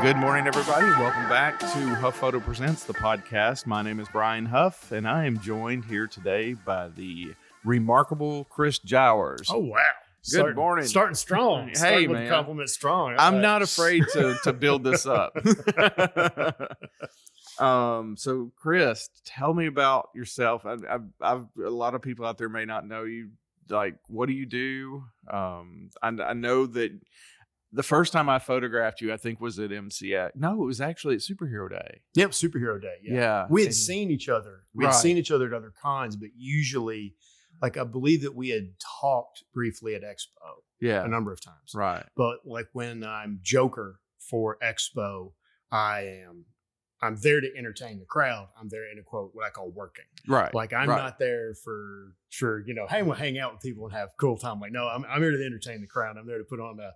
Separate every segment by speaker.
Speaker 1: Good morning, everybody. Welcome back to Huffoto Presents, the podcast. My name is Brian Huff, and I am joined here today by the remarkable Chris Jowers.
Speaker 2: Oh, wow.
Speaker 1: Good morning.
Speaker 2: Starting strong.
Speaker 1: Hey,
Speaker 2: Starting
Speaker 1: man.
Speaker 2: with compliment strong.
Speaker 1: I'm not afraid to build this up. So, Chris, tell me about yourself. I've a lot of people out there may not know you. Like, what do you do? I know that the first time I photographed you, I think, was at MCX. No, it was actually at Superhero Day.
Speaker 2: Yep, Superhero Day. Yeah. We had seen each other. We had seen each other at other cons, but usually, like, I believe that we had talked briefly at Expo.
Speaker 1: Yeah.
Speaker 2: A number of times.
Speaker 1: Right.
Speaker 2: But like when I'm Joker for Expo, I'm there to entertain the crowd. I'm there in quote what I call working.
Speaker 1: Right.
Speaker 2: Like I'm not there for hey, we'll hang out with people and have a cool time. Like, no, I'm here to entertain the crowd. I'm there to put on a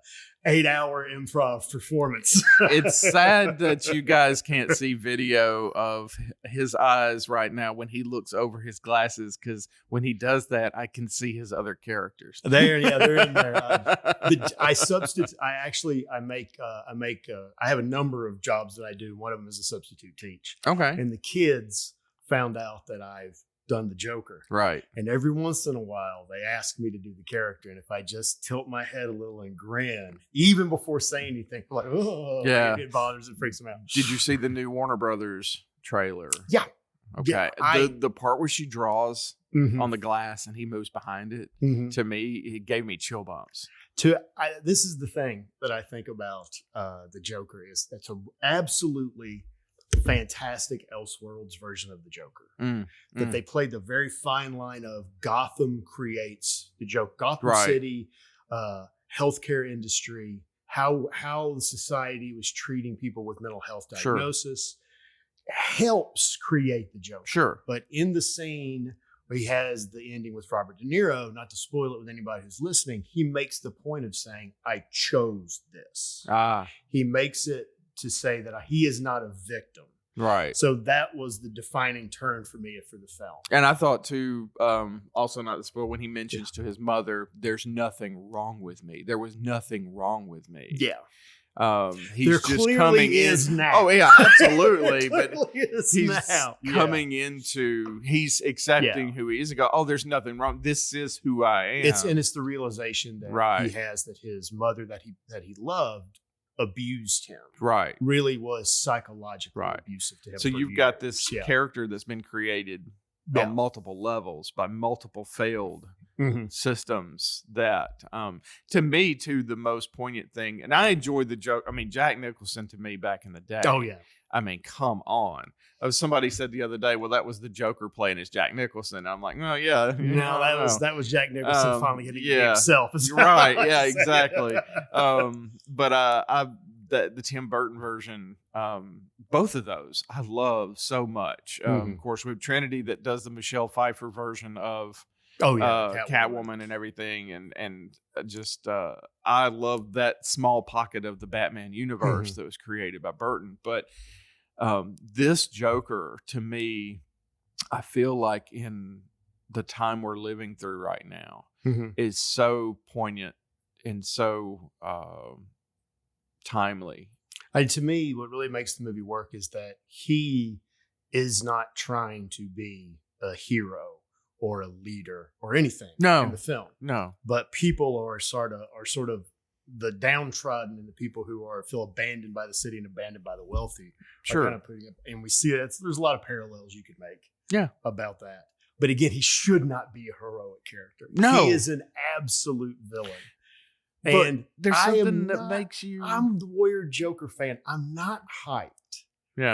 Speaker 2: 8-hour improv performance.
Speaker 1: It's sad that you guys can't see video of his eyes right now when he looks over his glasses, because when he does that, I can see his other characters.
Speaker 2: They're in there. I have a number of jobs that I do. One of them is a substitute teach.
Speaker 1: Okay.
Speaker 2: And the kids found out that I've done the Joker. Right. And every once in a while, they ask me to do the character. And if I just tilt my head a little and grin, even before saying anything, like, oh, yeah, it bothers and freaks them out.
Speaker 1: Did you see the new Warner Brothers trailer?
Speaker 2: Yeah.
Speaker 1: Okay. Yeah, the part where she draws on the glass and he moves behind it, to me, it gave me chill bumps.
Speaker 2: This is the thing that I think about the Joker is that's an absolutely fantastic Elseworlds version of the Joker. That they played the very fine line of Gotham creates the Joker. Gotham City, healthcare industry, how the society was treating people with mental health diagnosis helps create the Joker. Sure. But in the scene where he has the ending with Robert De Niro, not to spoil it with anybody who's listening, he makes the point of saying, I chose this. He makes it to say that he is not a victim. Right. So that was the defining turn for me for the film.
Speaker 1: And I thought too, also not to spoil, when he mentions to his mother, there's nothing wrong with me. There was nothing wrong with me.
Speaker 2: Yeah.
Speaker 1: He's
Speaker 2: there
Speaker 1: just
Speaker 2: clearly
Speaker 1: coming
Speaker 2: is
Speaker 1: in.
Speaker 2: now.
Speaker 1: Oh yeah, absolutely. But
Speaker 2: he's
Speaker 1: coming into, he's accepting who he is and go, oh, there's nothing wrong. This is who I am.
Speaker 2: It's the realization that he has that his mother that he loved abused him. Right. Really was psychologically abusive to him.
Speaker 1: So you've got this character that's been created on multiple levels by multiple failed systems that to me too the most poignant thing, and I enjoyed the joke. I mean, Jack Nicholson to me back in the day.
Speaker 2: Oh yeah.
Speaker 1: I mean, come on. Somebody said the other day, well, that was the Joker playing as Jack Nicholson. I'm like, oh yeah.
Speaker 2: No, that was Jack Nicholson finally getting himself.
Speaker 1: Right. Yeah, exactly. But the Tim Burton version, both of those I love so much. Of course, we have Trinity that does the Michelle Pfeiffer version of Catwoman and everything, and just I love that small pocket of the Batman universe that was created by Burton. But this Joker, to me, I feel like in the time we're living through right now is so poignant and so timely.
Speaker 2: To me, what really makes the movie work is that he is not trying to be a hero or a leader or anything in the film.
Speaker 1: No.
Speaker 2: But people are sort of the downtrodden and the people who feel abandoned by the city and abandoned by the wealthy.
Speaker 1: Sure.
Speaker 2: Kind of putting up, and we see that there's a lot of parallels you could make about that. But again, he should not be a heroic character.
Speaker 1: No.
Speaker 2: He is an absolute villain.
Speaker 1: But
Speaker 2: and
Speaker 1: there's something that makes you...
Speaker 2: I'm the weird Joker fan. I'm not hyped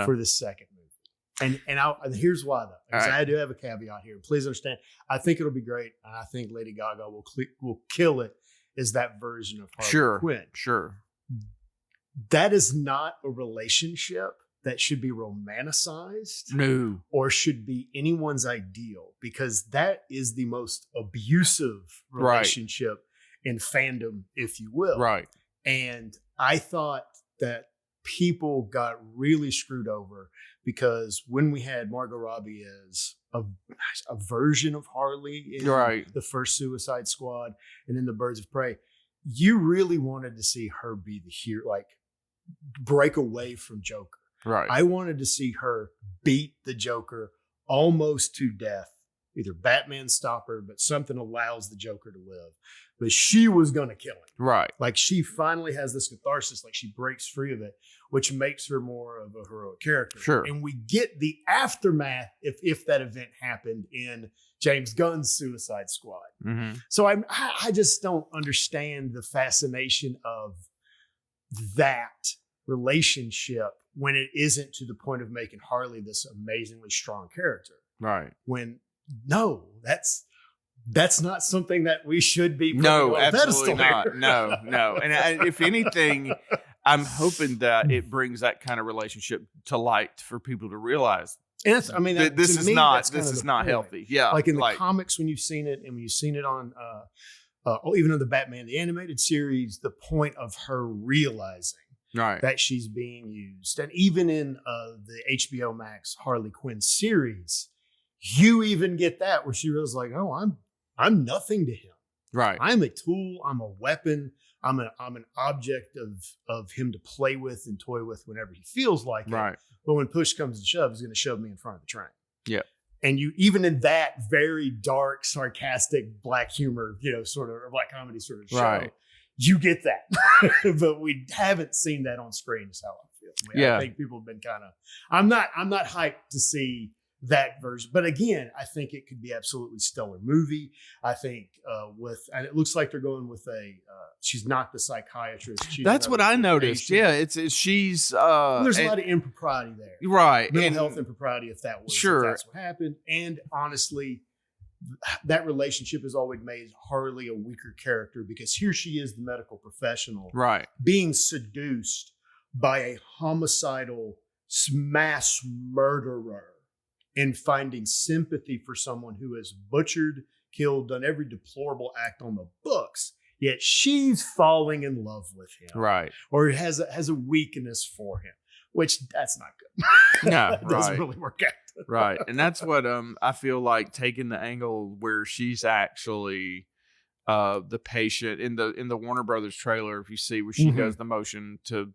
Speaker 2: for the second movie. And here's why, though. Because I do have a caveat here. Please understand. I think it'll be great. And I think Lady Gaga will kill it as that version of Harley Quinn.
Speaker 1: Sure.
Speaker 2: That is not a relationship that should be romanticized.
Speaker 1: No.
Speaker 2: Or should be anyone's ideal. Because that is the most abusive relationship in fandom, if you will.
Speaker 1: Right.
Speaker 2: And I thought that people got really screwed over because when we had Margot Robbie as a version of Harley in the first Suicide Squad and in the Birds of Prey, you really wanted to see her be the hero, like break away from Joker.
Speaker 1: Right.
Speaker 2: I wanted to see her beat the Joker almost to death. Either Batman stop her, but something allows the Joker to live. But she was going to kill him.
Speaker 1: Right.
Speaker 2: Like she finally has this catharsis, like she breaks free of it, which makes her more of a heroic character.
Speaker 1: Sure.
Speaker 2: And we get the aftermath if that event happened in James Gunn's Suicide Squad.
Speaker 1: Mm-hmm.
Speaker 2: So I just don't understand the fascination of that relationship when it isn't to the point of making Harley this amazingly strong character.
Speaker 1: Right.
Speaker 2: When no, that's not something that we should be.
Speaker 1: No, absolutely not. No. And if anything, I'm hoping that it brings that kind of relationship to light for people to realize.
Speaker 2: And that's, I mean,
Speaker 1: this is not healthy. Yeah,
Speaker 2: like in the comics when you've seen it, and when you've seen it on, even in the Batman the animated series, the point of her realizing that she's being used, and even in the HBO Max Harley Quinn series, you even get that where she was like, "Oh, I'm nothing to him.
Speaker 1: Right.
Speaker 2: I'm a tool. I'm a weapon. I'm an object of him to play with and toy with whenever he feels like it.
Speaker 1: Right.
Speaker 2: But when push comes to shove, he's going to shove me in front of the train."
Speaker 1: Yeah.
Speaker 2: And you, even in that very dark, sarcastic, black humor, sort of, or black comedy sort of show,
Speaker 1: right,
Speaker 2: you get that. But we haven't seen that on screen, is how I feel. I think people have been kind of, I'm not hyped to see that version. But again, I think it could be absolutely stellar movie. I think and it looks like they're going with she's not the psychiatrist.
Speaker 1: That's what I noticed. Patient. Yeah, it's she's.
Speaker 2: There's a lot of impropriety there,
Speaker 1: right?
Speaker 2: Mental health impropriety, if that was if that's what happened. And honestly, that relationship has always made Harley a weaker character, because here she is, the medical professional,
Speaker 1: right,
Speaker 2: being seduced by a homicidal mass murderer, and finding sympathy for someone who has butchered, killed, done every deplorable act on the books, yet she's falling in love with him,
Speaker 1: right,
Speaker 2: or has a weakness for him, which that's not good.
Speaker 1: No,
Speaker 2: it doesn't really work out.
Speaker 1: Right. And that's what I feel like, taking the angle where she's actually the patient in the Warner Brothers trailer. If you see where she does the motion to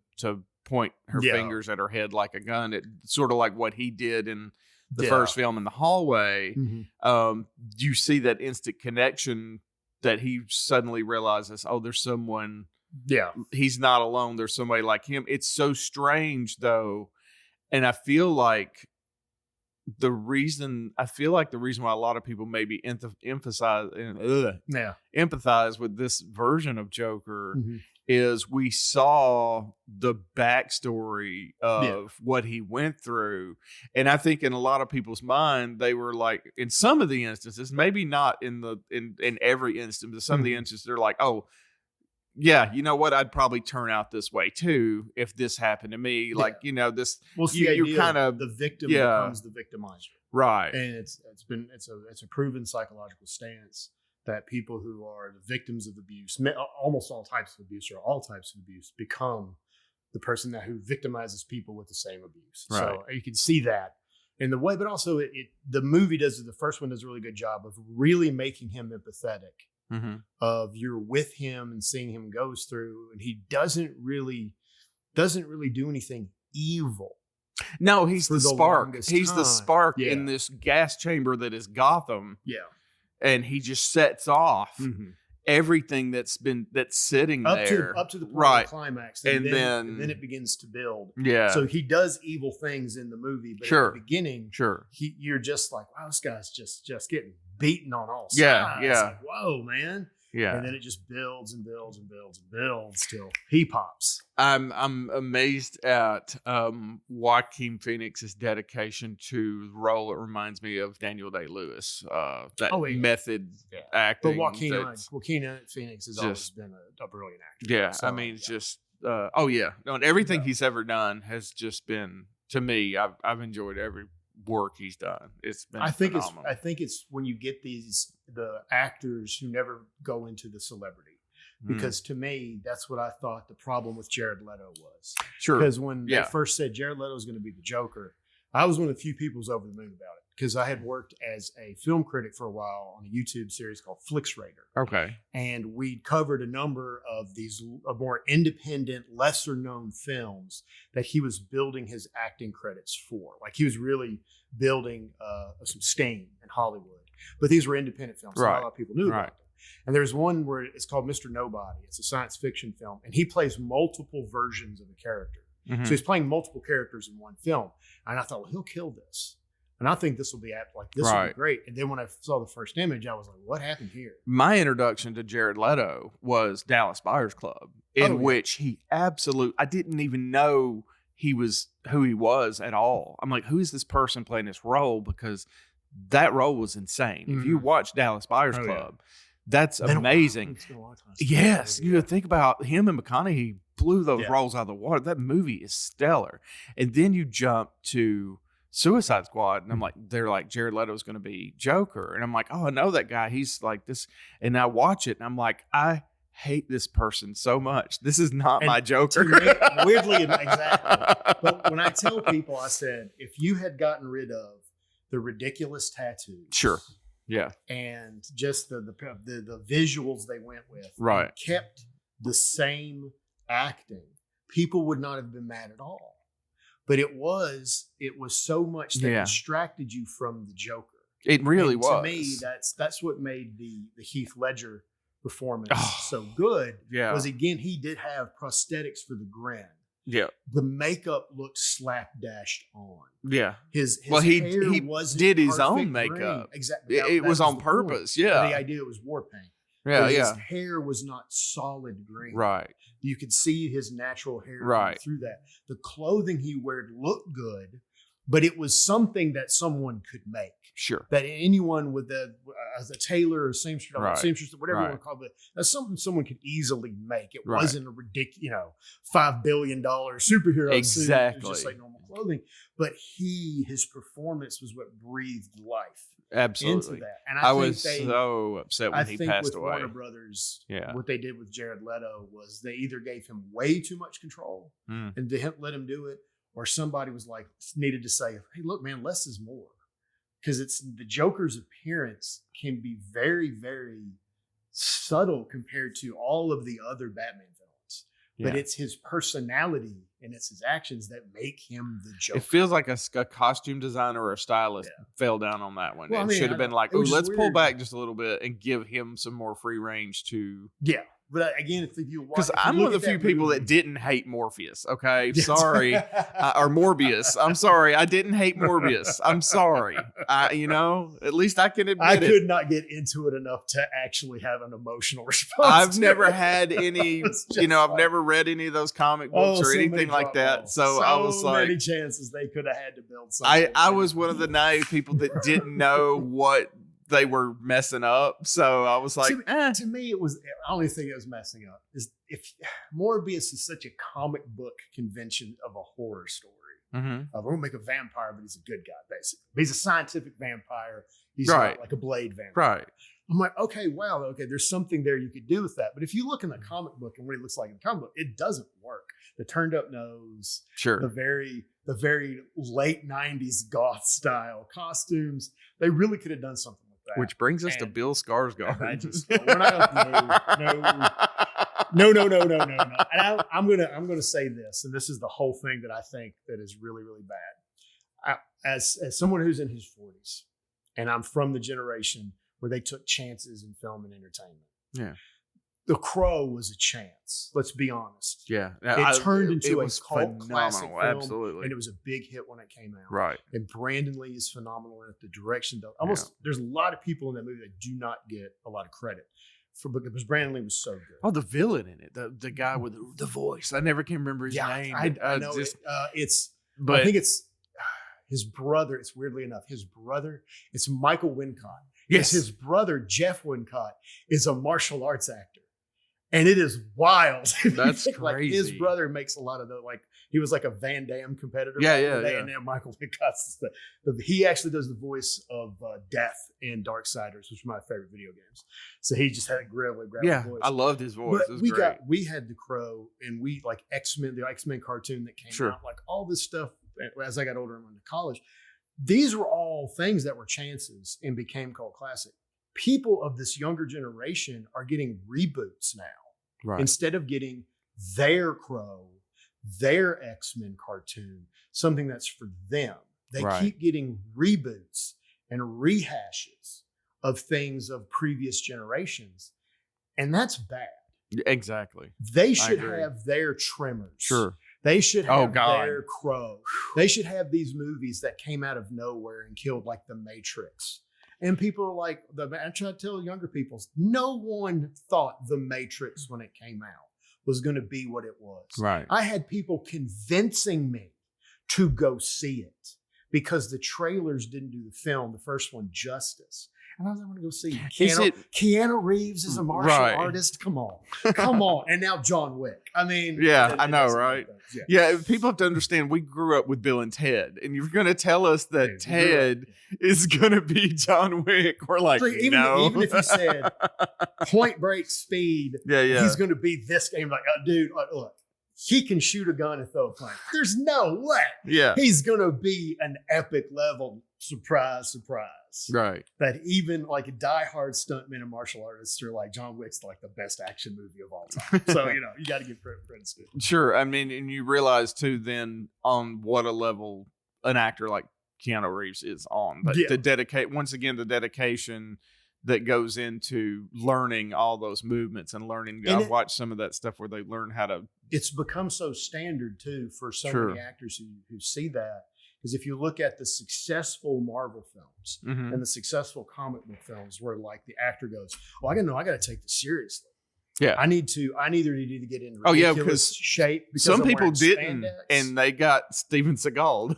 Speaker 1: point her fingers at her head like a gun, it's sort of like what he did in the first film in the hallway. You see that instant connection that he suddenly realizes, oh, there's someone.
Speaker 2: Yeah.
Speaker 1: He's not alone. There's somebody like him. It's so strange though. And I feel like the reason why a lot of people maybe empathize with this version of Joker is we saw the backstory of what he went through. And I think in a lot of people's mind, they were like, in some of the instances, maybe not in every instance, but some of the instances, they're like, oh, yeah, you know what? I'd probably turn out this way too if this happened to me. Yeah. Like, this. Well, you're kind of
Speaker 2: the victim becomes the victimizer,
Speaker 1: right?
Speaker 2: And it's a proven psychological stance that people who are the victims of abuse, almost all types of abuse or all types of abuse, become the person who victimizes people with the same abuse. Right. So you can see that in the way, but also the movie the first one does a really good job of really making him empathetic. Of you're with him and seeing him goes through, and he doesn't really do anything evil.
Speaker 1: No, he's the spark. He's the spark in this gas chamber that is Gotham. Yeah, and he just sets off everything that's sitting there
Speaker 2: up to the point of the climax, and then it begins to build.
Speaker 1: Yeah,
Speaker 2: so he does evil things in the movie, but at the beginning, you're just like, wow, this guy's just getting beaten on all sides. Yeah. Like, whoa, man. Yeah. And then it just builds and builds and builds and builds till he pops.
Speaker 1: I'm amazed at Joaquin Phoenix's dedication to the role. It reminds me of Daniel Day-Lewis. Method acting.
Speaker 2: But Joaquin Phoenix has always been a brilliant actor.
Speaker 1: Yeah. So, I mean, it's just and everything he's ever done has just been, to me, I've enjoyed every work he's done. It's been phenomenal.
Speaker 2: I think it's when you get the actors who never go into the celebrity, because to me that's what I thought the problem with Jared Leto was. Sure, because when they first said Jared Leto was going to be the Joker, I was one of the few people who was over the moon about it. because I had worked as a film critic for a while on a YouTube series called Flix Raider.
Speaker 1: Okay.
Speaker 2: And we covered a number of these more independent, lesser known films that he was building his acting credits for. Like he was really building some steam in Hollywood. But these were independent films. So not a lot of people knew about them. And there's one where it's called Mr. Nobody. It's a science fiction film. And he plays multiple versions of a character.
Speaker 1: Mm-hmm.
Speaker 2: So he's playing multiple characters in one film. And I thought, well, he'll kill this. And I think this will be this will be great. And then when I saw the first image, I was like, what happened here?
Speaker 1: My introduction to Jared Leto was Dallas Buyers Club, in which he I didn't even know he was who he was at all. I'm like, who is this person playing this role? Because that role was insane. Mm-hmm. If you watch Dallas Buyers Club, that's amazing. Yes. You think about him and McConaughey blew those roles out of the water. That movie is stellar. And then you jump to Suicide Squad, and I'm like, they're like, Jared Leto's going to be Joker, and I'm like, oh, I know that guy. He's like this, and I watch it, and I'm like, I hate this person so much. This is not my Joker.
Speaker 2: Weirdly, exactly. But when I tell people, I said, if you had gotten rid of the ridiculous tattoos,
Speaker 1: sure, yeah,
Speaker 2: and just the visuals they went with,
Speaker 1: right,
Speaker 2: kept the same acting, people would not have been mad at all. But it was so much that distracted you from the Joker.
Speaker 1: It really was.
Speaker 2: To me, that's what made the Heath Ledger performance so good.
Speaker 1: Yeah.
Speaker 2: Was again, he did have prosthetics for the grin.
Speaker 1: Yeah.
Speaker 2: The makeup looked slapdashed on.
Speaker 1: Yeah.
Speaker 2: His
Speaker 1: he
Speaker 2: wasn't
Speaker 1: did his own
Speaker 2: green.
Speaker 1: makeup.
Speaker 2: Exactly.
Speaker 1: It was on purpose.
Speaker 2: Point.
Speaker 1: Yeah.
Speaker 2: The idea was war paint.
Speaker 1: Yeah.
Speaker 2: His hair was not solid green.
Speaker 1: Right.
Speaker 2: You could see his natural hair through that. The clothing he wore looked good, but it was something that someone could make.
Speaker 1: Sure.
Speaker 2: That anyone with as a tailor or seamstress, whatever you want to call it, that's something someone could easily make. It wasn't a ridiculous, $5 billion superhero suit. It was just like normal clothing. But his performance was what breathed life.
Speaker 1: Absolutely.
Speaker 2: Into that. And
Speaker 1: I was so upset when he passed away.
Speaker 2: Warner Brothers, what they did with Jared Leto was they either gave him way too much control and didn't let him do it, or somebody was like needed to say, "Hey, look, man, less is more," because it's the Joker's appearance can be very, very subtle compared to all of the other Batman villains, but it's his personality and it's his actions that make him the Joker.
Speaker 1: It feels like a costume designer or a stylist fell down on that one. Well, it should have been like, let's pull back just a little bit and give him some more free range to.
Speaker 2: Yeah. But again, if you watch,
Speaker 1: because I'm one of the few people that didn't hate Morpheus. Okay, sorry, or Morbius. I'm sorry, I didn't hate Morbius. I'm sorry. At least I can admit
Speaker 2: I could not get into it enough to actually have an emotional response.
Speaker 1: I've never had any. I've never read any of those comic books or anything like that. So I was like,
Speaker 2: many chances they could have had to build something.
Speaker 1: I was one of the naive people that didn't know what they were messing up, so I was like,
Speaker 2: to me, it was the only thing that was messing up is if Morbius is such a comic book convention of a horror story.
Speaker 1: Mm-hmm.
Speaker 2: We're gonna make a vampire, but he's a good guy, basically. He's a scientific vampire. He's not like a blade vampire.
Speaker 1: Right.
Speaker 2: I'm like, okay, wow, there's something there you could do with that. But if you look in the comic book and what he looks like in the comic book, it doesn't work. The turned up nose, the very late 90s goth style costumes, they really could have done something.
Speaker 1: Which brings us to Bill Skarsgård.
Speaker 2: We're not no. And I'm gonna say this, and this is the whole thing that I think that is really, really bad. As someone who's in his 40s, and I'm from the generation where they took chances in film and entertainment.
Speaker 1: Yeah.
Speaker 2: The Crow was a chance. Let's be honest.
Speaker 1: Yeah,
Speaker 2: it turned into a cult classic film,
Speaker 1: absolutely,
Speaker 2: and it was a big hit when it came out.
Speaker 1: Right,
Speaker 2: and Brandon Lee is phenomenal at the direction. There's a lot of people in that movie that do not get a lot of credit because Brandon Lee was so good.
Speaker 1: Oh, the villain in it, the guy with the voice. I never can remember his name.
Speaker 2: I know I think it's his brother. It's weirdly enough his brother. It's Michael Wincott. Yes, his brother Jeff Wincott is a martial arts actor. And it is wild.
Speaker 1: That's crazy.
Speaker 2: Like his brother makes a lot of he was like a Van Damme competitor.
Speaker 1: Yeah.
Speaker 2: And now Michael Wincott's he actually does the voice of Death in Darksiders, which is my favorite video games. So he just had a gravelly voice.
Speaker 1: I loved his voice.
Speaker 2: But we had The Crow, and we X-Men, the X-Men cartoon that came out, like all this stuff as I got older and went to college. these were all things that were chances and became cult classic. People of this younger generation are getting reboots now.
Speaker 1: Right.
Speaker 2: Instead of getting their Crow, their X-Men cartoon, something that's for them. They keep getting reboots and rehashes of things of previous generations. And that's bad.
Speaker 1: Exactly.
Speaker 2: They should have their Tremors.
Speaker 1: Sure.
Speaker 2: They should have their Crow. They should have these movies that came out of nowhere and killed, like The Matrix. And people are like, I try to tell younger people, no one thought The Matrix when it came out was going to be what it was.
Speaker 1: Right.
Speaker 2: I had people convincing me to go see it because the trailers didn't do the film, the first one, justice. And I was like, I want to go see Keanu Reeves is a martial artist. Come on. Come on. And now John Wick. I mean.
Speaker 1: Yeah, I know, right? Yeah, people have to understand we grew up with Bill and Ted. And you're going to tell us that Ted is going to be John Wick. We're like, no.
Speaker 2: Even if you said Point Break Speed, he's going to be this game. Like, dude, look. He can shoot a gun and throw a punch. There's no way.
Speaker 1: Yeah.
Speaker 2: He's going to be an epic level. Surprise, surprise.
Speaker 1: Right.
Speaker 2: That even like diehard stuntmen and martial artists are like, John Wick's like the best action movie of all time. So, you got to give credit to it.
Speaker 1: Sure. I mean, and you realize too then on what a level an actor like Keanu Reeves is on. But the dedication that goes into learning all those movements and learning. I've watched some of that stuff where they learn how to.
Speaker 2: It's become so standard too for so many actors who see that. Because if you look at the successful Marvel films and the successful comic book films, where like the actor goes, "Oh, I got to take this seriously. Yeah, I either need to get in ridiculous shape. Because
Speaker 1: some people didn't, and they got Steven Seagal.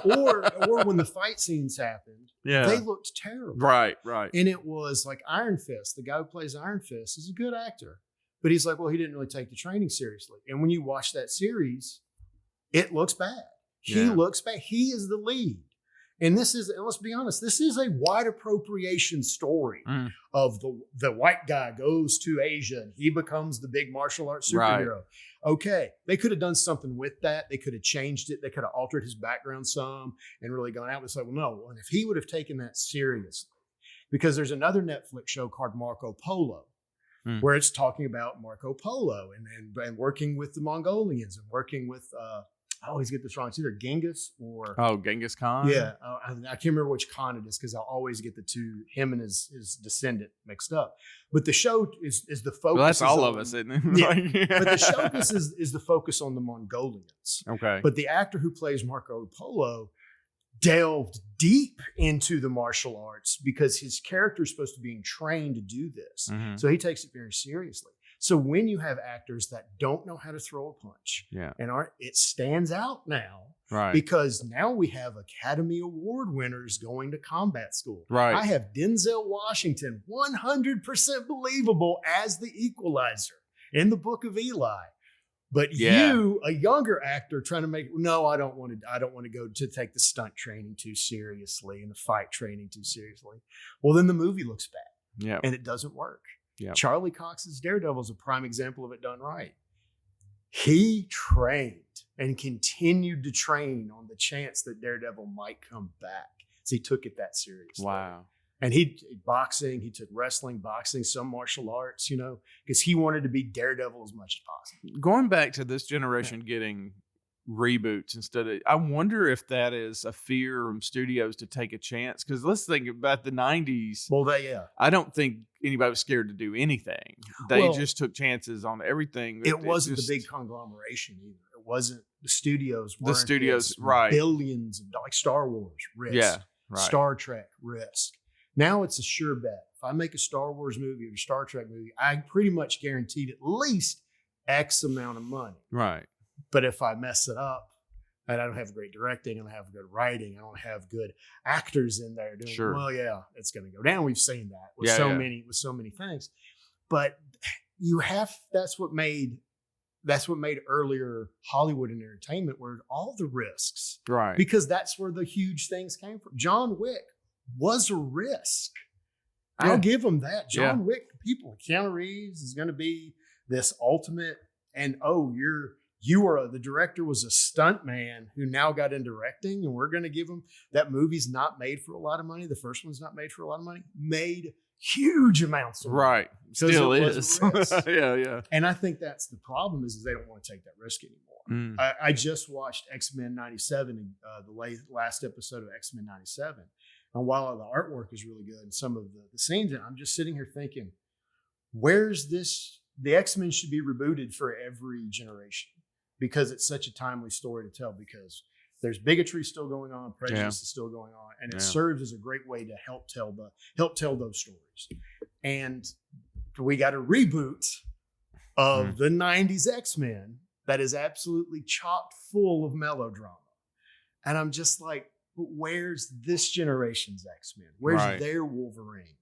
Speaker 2: or when the fight scenes happened, they looked terrible.
Speaker 1: Right.
Speaker 2: And it was like Iron Fist. The guy who plays Iron Fist is a good actor, but he's like, well, he didn't really take the training seriously. And when you watch that series, it looks bad. He looks bad. He is the lead. And let's be honest, this is a white appropriation story of the white guy goes to Asia and he becomes the big martial arts superhero. Right. Okay, they could have done something with that. They could have changed it. They could have altered his background some and really gone out. It's like, well, no. And if he would have taken that seriously, because there's another Netflix show called Marco Polo, where it's talking about Marco Polo and working with the Mongolians and working with I always get this wrong. It's either Genghis or
Speaker 1: Genghis Khan.
Speaker 2: Yeah, I can't remember which Khan it is because I'll always get the two, him and his descendant, mixed up. But the show is the focus.
Speaker 1: Well, that's all of us, isn't it?
Speaker 2: Yeah, but the show is the focus on the Mongolians.
Speaker 1: Okay,
Speaker 2: but the actor who plays Marco Polo delved deep into the martial arts because his character is supposed to be trained to do this, so he takes it very seriously. So when you have actors that don't know how to throw a punch, and it stands out now, right? Because now we have Academy Award winners going to combat school.
Speaker 1: Right.
Speaker 2: I have Denzel Washington, 100% believable as the Equalizer in the Book of Eli. But you, a younger actor, trying to make I don't want to go to take the stunt training too seriously and the fight training too seriously. Well, then the movie looks bad, and it doesn't work. Yeah. Charlie Cox's Daredevil is a prime example of it done right. He trained and continued to train on the chance that Daredevil might come back. So he took it that seriously.
Speaker 1: Wow.
Speaker 2: And he took wrestling, boxing, some martial arts, because he wanted to be Daredevil as much as possible.
Speaker 1: Going back to this generation getting reboots instead of, I wonder if that is a fear from studios to take a chance. Because let's think about the 90s.
Speaker 2: Well,
Speaker 1: I don't think anybody was scared to do anything. They just took chances on everything.
Speaker 2: It wasn't the big conglomeration either. It wasn't the studios.
Speaker 1: Right?
Speaker 2: Billions of like Star Wars, risk. Star Trek, risk. Now it's a sure bet. If I make a Star Wars movie or a Star Trek movie, I pretty much guaranteed at least X amount of money.
Speaker 1: Right.
Speaker 2: But if I mess it up and I don't have great directing, I don't have good writing, I don't have good actors in there doing it's going to go down. We've seen that with so many things. But that's what made earlier Hollywood and entertainment were all the risks.
Speaker 1: Right.
Speaker 2: Because that's where the huge things came from. John Wick was a risk. I'll give him that. John Wick, Keanu Reeves is going to be this ultimate, and the director was a stunt man who now got into directing, and we're going to give him that movie's not made for a lot of money. The first one's not made for a lot of money. Made huge amounts of money.
Speaker 1: Right. Still is. Yeah.
Speaker 2: And I think that's the problem is they don't want to take that risk anymore. I just watched X-Men 97, the last episode of X-Men 97. And while the artwork is really good and some of the scenes, I'm just sitting here thinking, where's this? The X-Men should be rebooted for every generation because it's such a timely story to tell, because there's bigotry still going on, prejudice is still going on, and it serves as a great way to help tell those stories. And we got a reboot of the 90s X-Men that is absolutely chock full of melodrama. And I'm just like, where's this generation's X-Men? Where's their Wolverine?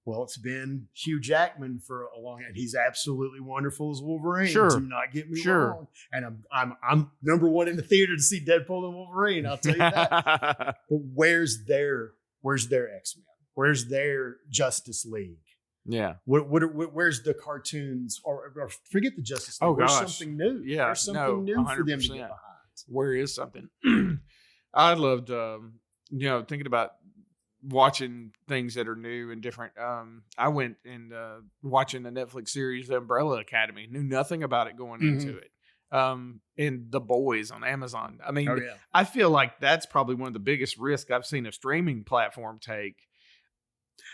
Speaker 2: Well, it's been Hugh Jackman for a long time. He's absolutely wonderful as Wolverine.
Speaker 1: Sure.
Speaker 2: Do not get me wrong. And I'm number one in the theater to see Deadpool and Wolverine. I'll tell you that. But where's their X-Men? Where's their Justice League?
Speaker 1: Yeah.
Speaker 2: Where's the cartoons? Or forget the Justice League. Where's something new?
Speaker 1: Yeah.
Speaker 2: There's something new 100%. For them to get behind.
Speaker 1: Where is something? I loved, thinking about watching things that are new and different. I went and watching the Netflix series The Umbrella Academy. Knew nothing about it going into it. And The Boys on Amazon. I mean, I feel like that's probably one of the biggest risks I've seen a streaming platform take.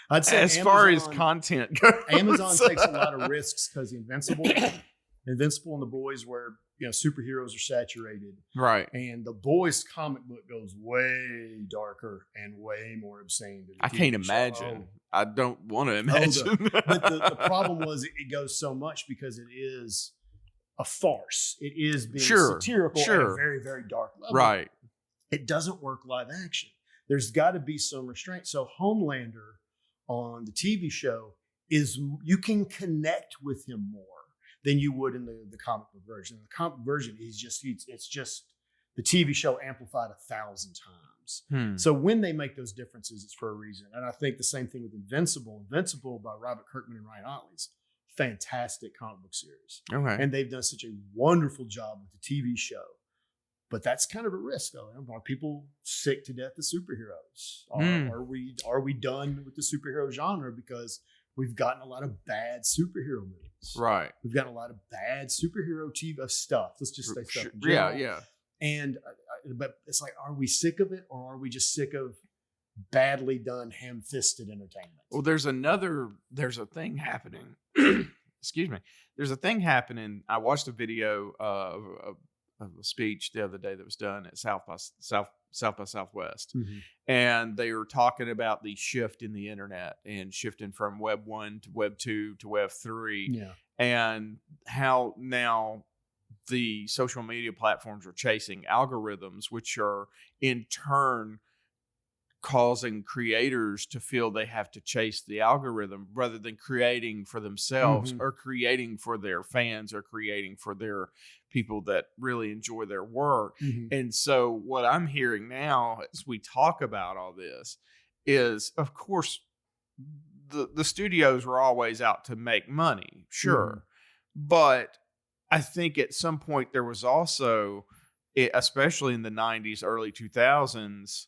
Speaker 2: I'd say
Speaker 1: as far as content goes.
Speaker 2: Amazon takes a lot of risks because Invincible and The Boys, where superheroes are saturated,
Speaker 1: right?
Speaker 2: And The Boys comic book goes way darker and way more obscene.
Speaker 1: I can't imagine. I don't want to imagine.
Speaker 2: But the problem was it goes so much because it is a farce. It is being satirical at a very, very dark level.
Speaker 1: Right.
Speaker 2: It doesn't work live action. There's got to be some restraint. So Homelander on the TV show you can connect with him more than you would in the comic book version. The comic book version is it's just the TV show amplified 1,000 times. So when they make those differences, it's for a reason. And I think the same thing with Invincible. Invincible by Robert Kirkman and Ryan Ottley's fantastic comic book series.
Speaker 1: Okay.
Speaker 2: And they've done such a wonderful job with the TV show. But that's kind of a risk, though. Are people sick to death of superheroes? Are we done with the superhero genre because we've gotten a lot of bad superhero movies?
Speaker 1: Right.
Speaker 2: We've gotten a lot of bad superhero TV stuff. Let's just say stuff in general.
Speaker 1: Yeah.
Speaker 2: And but it's like, are we sick of it, or are we just sick of badly done, ham-fisted entertainment?
Speaker 1: Well, there's a thing happening. Excuse me. There's a thing happening. I watched a video of a speech the other day that was done at South by Southwest. And they were talking about the shift in the internet and shifting from Web 1 to Web 2 to Web 3 and how now the social media platforms are chasing algorithms, which are in turn causing creators to feel they have to chase the algorithm rather than creating for themselves or creating for their fans or creating for their people that really enjoy their work. And so what I'm hearing now as we talk about all this is, of course, the studios were always out to make money, sure. But I think at some point there was also, especially in the 90s, early 2000s,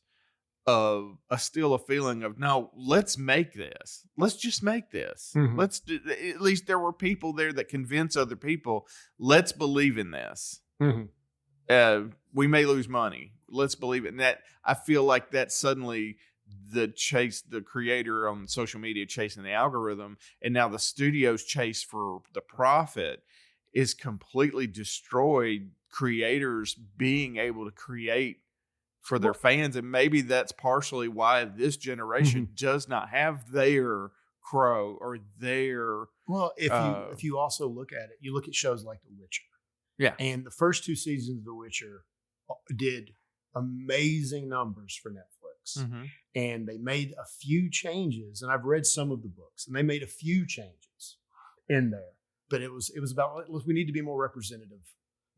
Speaker 1: still a feeling of, no, let's make this. Let's just make this. Let's do, at least there were people there that convince other people, let's believe in this. We may lose money. Let's believe it. And that, I feel like that suddenly the creator on social media chasing the algorithm, and now the studio's chase for the profit is completely destroyed creators being able to create for their fans. And maybe that's partially why this generation does not have their Crow or their...
Speaker 2: Well, if you also look at it, you look at shows like The Witcher.
Speaker 1: Yeah.
Speaker 2: And the first 2 seasons of The Witcher did amazing numbers for Netflix. And they made a few changes. And I've read some of the books. And they made a few changes in there. But it was about, we need to be more representative.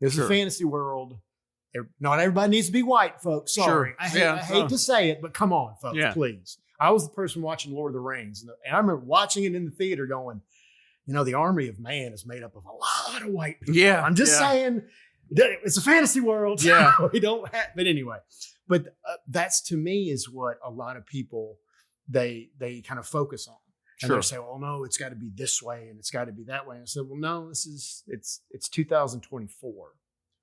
Speaker 2: It's a fantasy world. Not everybody needs to be white, folks. Sorry. I hate to say it, but come on, folks, please. I was the person watching Lord of the Rings, and I remember watching it in the theater going, the army of man is made up of a lot of white people.
Speaker 1: Yeah.
Speaker 2: I'm just saying, It's a fantasy world.
Speaker 1: Yeah.
Speaker 2: We don't have, but anyway, but that's to me is what a lot of people, they kind of focus on. And
Speaker 1: Sure.
Speaker 2: they say, well, no, it's got to be this way and it's got to be that way. And I said, well, no, it's 2024.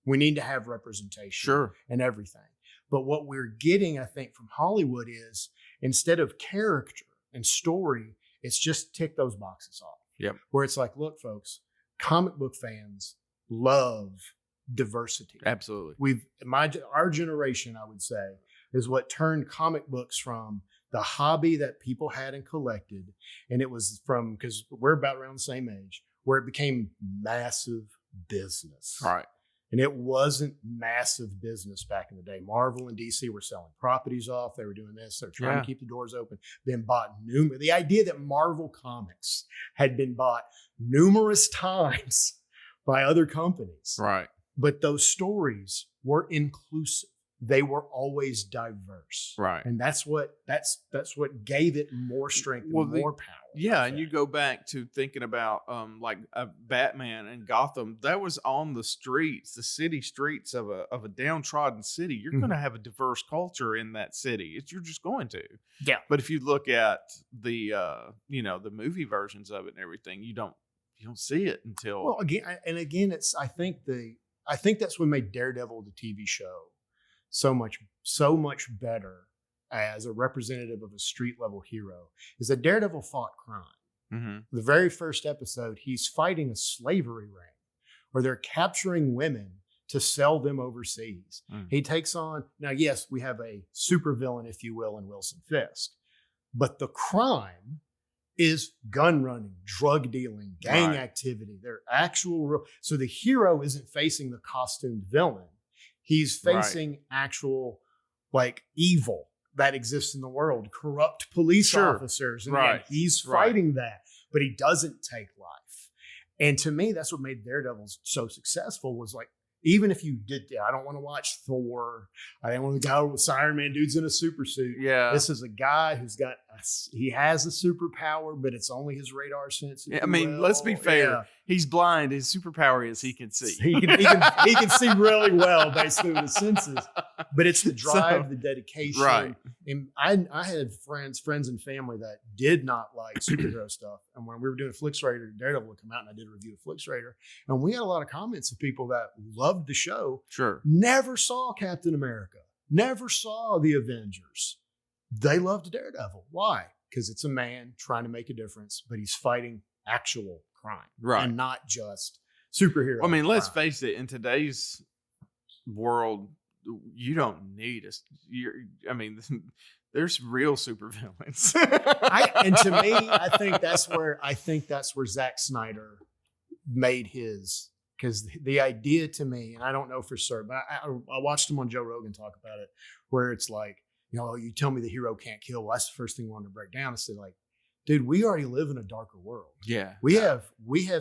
Speaker 2: We need to have representation
Speaker 1: Sure.
Speaker 2: and everything. But what we're getting, I think, from Hollywood is instead of character and story, it's just tick those boxes off.
Speaker 1: Yep.
Speaker 2: Where it's like, look, folks, comic book fans love diversity.
Speaker 1: Absolutely.
Speaker 2: Our generation, I would say, is what turned comic books from the hobby that people had and collected. And it was from, because we're about around the same age, where it became massive business.
Speaker 1: Right.
Speaker 2: And it wasn't massive business back in the day. Marvel and DC were selling properties off. They were doing this. They're trying to keep the doors open. Then bought the idea that Marvel Comics had been bought numerous times by other companies.
Speaker 1: Right.
Speaker 2: But those stories were inclusive. They were always diverse.
Speaker 1: Right.
Speaker 2: And that's what gave it more strength and more power.
Speaker 1: Yeah, and you go back to thinking about like Batman and Gotham. That was on the streets, the city streets of a downtrodden city. You're going to have a diverse culture in that city. You're just going to.
Speaker 2: Yeah.
Speaker 1: But if you look at the the movie versions of it and everything, you don't see it until.
Speaker 2: Well, again, it's I think that's what made Daredevil the TV show so much better as a representative of a street level hero, is that Daredevil fought crime. Mm-hmm. The very first episode, he's fighting a slavery ring where they're capturing women to sell them overseas. He takes on, now yes, we have a supervillain, if you will, in Wilson Fisk, but the crime is gun running, drug dealing, gang activity. They're actual, so the hero isn't facing the costumed villain. He's facing actual like evil that exists in the world, corrupt police officers. And he's fighting that, but he doesn't take life. And to me, that's what made Daredevil so successful, was like, even if you did, I don't want to watch Thor. I don't want to go with Iron Man dude's in a super suit.
Speaker 1: Yeah.
Speaker 2: This is a guy who's he has a superpower, but it's only his radar sense.
Speaker 1: I mean, let's be fair. Yeah. He's blind. His superpower is he can see.
Speaker 2: He can see really well basically with his senses. But it's the drive, the dedication.
Speaker 1: Right.
Speaker 2: And I had friends and family that did not like superhero stuff. And when we were doing Flix Raider, Daredevil would come out and I did a review of Flix Raider. And we had a lot of comments of people that loved the show.
Speaker 1: Sure.
Speaker 2: Never saw Captain America. Never saw the Avengers. They loved Daredevil. Why? Because it's a man trying to make a difference, but he's fighting actual crime.
Speaker 1: Right.
Speaker 2: And not just superhero.
Speaker 1: I mean, let's face it, in today's world, you don't need there's real supervillains.
Speaker 2: And to me, I think that's where Zack Snyder made his, because the idea to me, and I don't know for certain, but I watched him on Joe Rogan talk about it, where it's like, you tell me the hero can't kill. Well, that's the first thing I wanted to break down. I said, like, dude, we already live in a darker world. Yeah. We have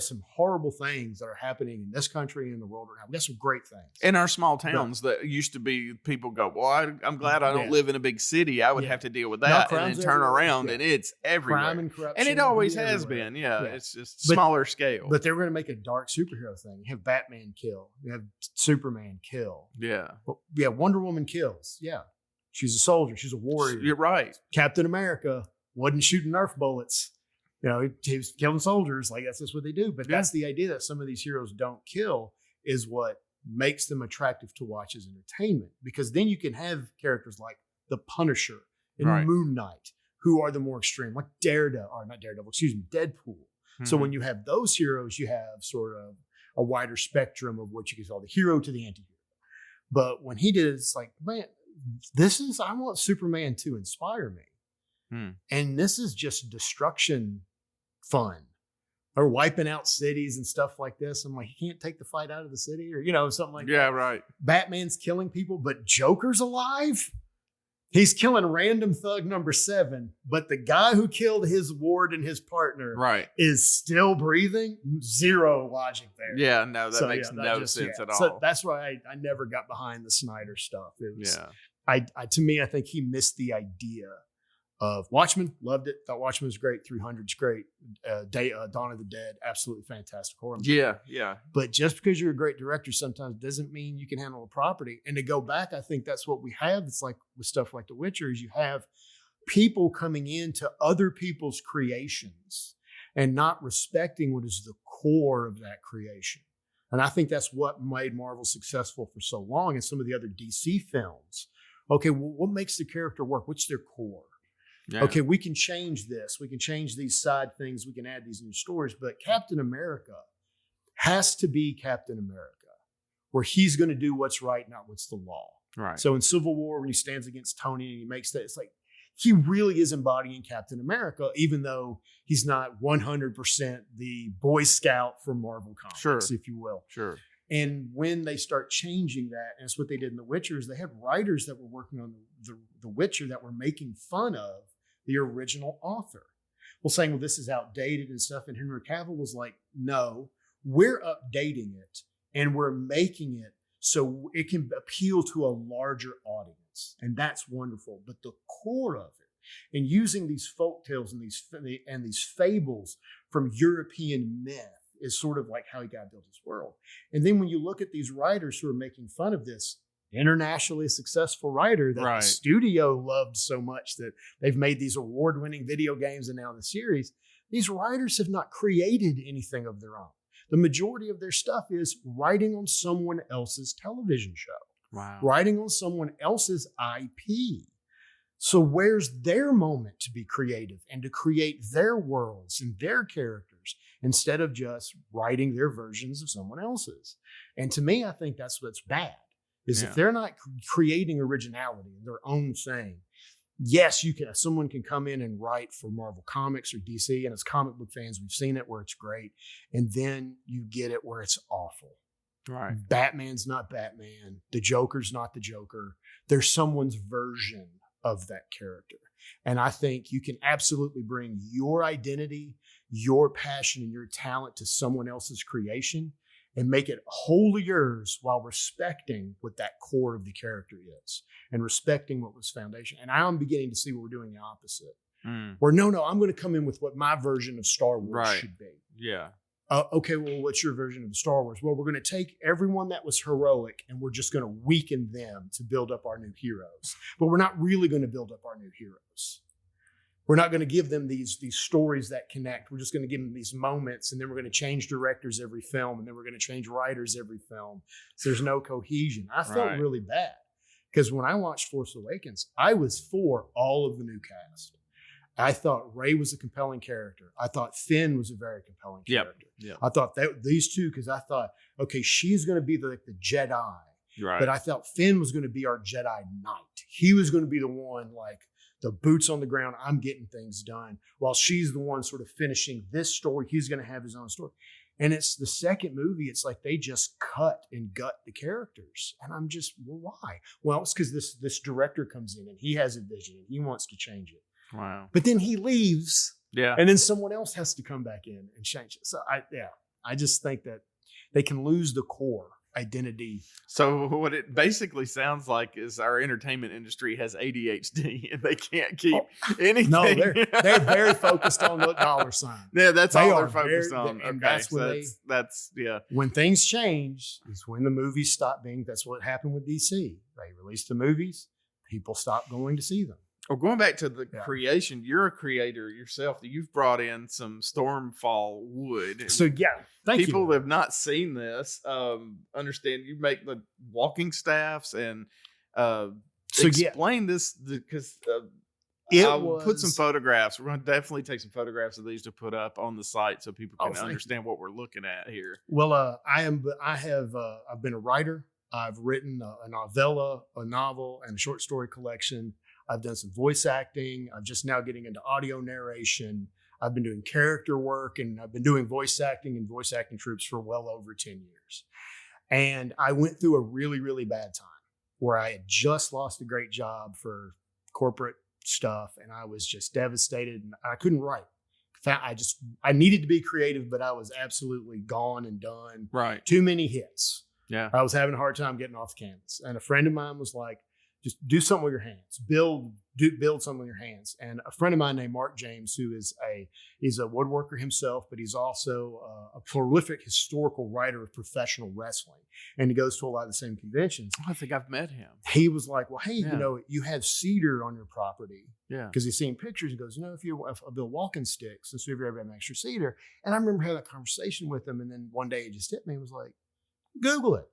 Speaker 2: some horrible things that are happening in this country and in the world right now. We got some great things.
Speaker 1: In our small towns that used to be, people go, well, I'm glad I don't live in a big city. I would have to deal with that. And then turn around and it's everywhere.
Speaker 2: Crime and corruption.
Speaker 1: And it always has been. Yeah. It's just smaller scale.
Speaker 2: But they're going to make a dark superhero thing. You have Batman kill. You have Superman kill.
Speaker 1: Yeah.
Speaker 2: Yeah. Wonder Woman kills. Yeah. She's a soldier. She's a warrior.
Speaker 1: You're right.
Speaker 2: Captain America wasn't shooting Nerf bullets. He was killing soldiers. Like, that's just what they do. But that's the idea, that some of these heroes don't kill is what makes them attractive to watch as entertainment. Because then you can have characters like the Punisher and Moon Knight, who are the more extreme, like Deadpool. Mm-hmm. So when you have those heroes, you have sort of a wider spectrum of what you can call the hero to the anti-hero. But when he did it, it's like, man, I want Superman to inspire me. And this is just destruction fun, or wiping out cities and stuff like this. I'm like, you can't take the fight out of the city, or, something like that. Yeah,
Speaker 1: right.
Speaker 2: Batman's killing people, but Joker's alive. He's killing random thug number 7, but the guy who killed his ward and his partner is still breathing. Zero logic there.
Speaker 1: Yeah, no, that makes no sense at all.
Speaker 2: So that's why I never got behind the Snyder stuff. It was, to me, I think he missed the idea of Watchmen. Loved it. Thought Watchmen was great. 300's great. Dawn of the Dead, absolutely fantastic horror movie.
Speaker 1: Yeah.
Speaker 2: But just because you're a great director sometimes doesn't mean you can handle a property. And to go back, I think that's what we have. It's like with stuff like The Witcher is you have people coming into other people's creations and not respecting what is the core of that creation. And I think that's what made Marvel successful for so long and some of the other DC films. Okay, well, what makes the character work? What's their core? Yeah. Okay, we can change this. We can change these side things. We can add these new stories. But Captain America has to be Captain America, where he's going to do what's right, not what's the law.
Speaker 1: Right.
Speaker 2: So in Civil War, when he stands against Tony and he makes that, it's like he really is embodying Captain America, even though he's not 100% the Boy Scout from Marvel Comics, if you will.
Speaker 1: Sure.
Speaker 2: And when they start changing that, and it's what they did in The Witcher, is they had writers that were working on the Witcher that were making fun of the original author. Well, saying, well, this is outdated and stuff. And Henry Cavill was like, no, we're updating it and we're making it so it can appeal to a larger audience. And that's wonderful. But the core of it, and using these folk tales and these fables from European myth, is sort of like how he got built his world. And then when you look at these writers who are making fun of this internationally successful writer that the studio loved so much that they've made these award-winning video games and now the series, these writers have not created anything of their own. The majority of their stuff is writing on someone else's television show, writing on someone else's IP. So where's their moment to be creative and to create their worlds and their characters instead of just writing their versions of someone else's? And to me, I think that's what's bad, is if they're not creating originality in their own thing. Yes, someone can come in and write for Marvel Comics or DC, and as comic book fans, we've seen it where it's great. And then you get it where it's awful.
Speaker 1: Right.
Speaker 2: Batman's not Batman. The Joker's not the Joker. There's someone's version of that character. And I think you can absolutely bring your identity, your passion, and your talent to someone else's creation and make it wholly yours while respecting what that core of the character is and respecting what was foundation. And I'm beginning to see what we're doing the opposite. Where no, I'm going to come in with what my version of Star Wars should be.
Speaker 1: Yeah.
Speaker 2: Okay, well, what's your version of the Star Wars? Well, we're going to take everyone that was heroic and we're just going to weaken them to build up our new heroes. But we're not really going to build up our new heroes. We're not going to give them these stories that connect. We're just going to give them these moments, and then we're going to change directors every film, and then we're going to change writers every film. So there's no cohesion. I felt really bad because when I watched Force Awakens, I was for all of the new cast. I thought Rey was a compelling character. I thought Finn was a very compelling character.
Speaker 1: Yep.
Speaker 2: I thought that these two, because I thought, okay, she's going to be the Jedi.
Speaker 1: Right.
Speaker 2: But I felt Finn was going to be our Jedi Knight. He was going to be the one, like, the boots on the ground, I'm getting things done. While she's the one sort of finishing this story, he's going to have his own story. And it's the second movie, it's like they just cut and gut the characters. And I'm just, well, why? Well, it's because this director comes in and he has a vision and he wants to change it.
Speaker 1: Wow.
Speaker 2: But then he leaves.
Speaker 1: Yeah.
Speaker 2: And then someone else has to come back in and change it. So I just think that they can lose the core identity.
Speaker 1: So what it basically sounds like is our entertainment industry has ADHD and they can't keep anything.
Speaker 2: No, they're very focused on the dollar sign.
Speaker 1: Yeah, that's all they're focused on.
Speaker 2: And
Speaker 1: okay,
Speaker 2: that's
Speaker 1: yeah.
Speaker 2: When things change is when the movies stop being. That's what happened with DC. They released the movies, people stopped going to see them.
Speaker 1: Well, going back to the creation, you're a creator yourself. You've brought in some Stormfall wood.
Speaker 2: So thank you.
Speaker 1: People that have not seen this understand you make the walking staffs and explain this because I'll put some photographs. We're going to definitely take some photographs of these to put up on the site so people can understand what we're looking at here.
Speaker 2: Well, I've been a writer. I've written a novella, a novel, and a short story collection. I've done some voice acting. I'm just now getting into audio narration. I've been doing character work, and I've been doing voice acting and voice acting troops for well over 10 years. And I went through a really, really bad time where I had just lost a great job for corporate stuff, and I was just devastated, and I couldn't write. I needed to be creative, but I was absolutely gone and done.
Speaker 1: Right.
Speaker 2: Too many hits.
Speaker 1: Yeah.
Speaker 2: I was having a hard time getting off the canvas. And a friend of mine was like, just do something with your hands. Build something with your hands. And a friend of mine named Mark James, who is he's a woodworker himself, but he's also a prolific historical writer of professional wrestling, and he goes to a lot of the same conventions.
Speaker 1: I think I've met him.
Speaker 2: He was like, well, hey, you have cedar on your property.
Speaker 1: Yeah.
Speaker 2: Because he's seen pictures. He goes, if I build walking sticks, since we've ever had an extra cedar. And I remember having that conversation with him. And then one day it just hit me. It was like, Google it.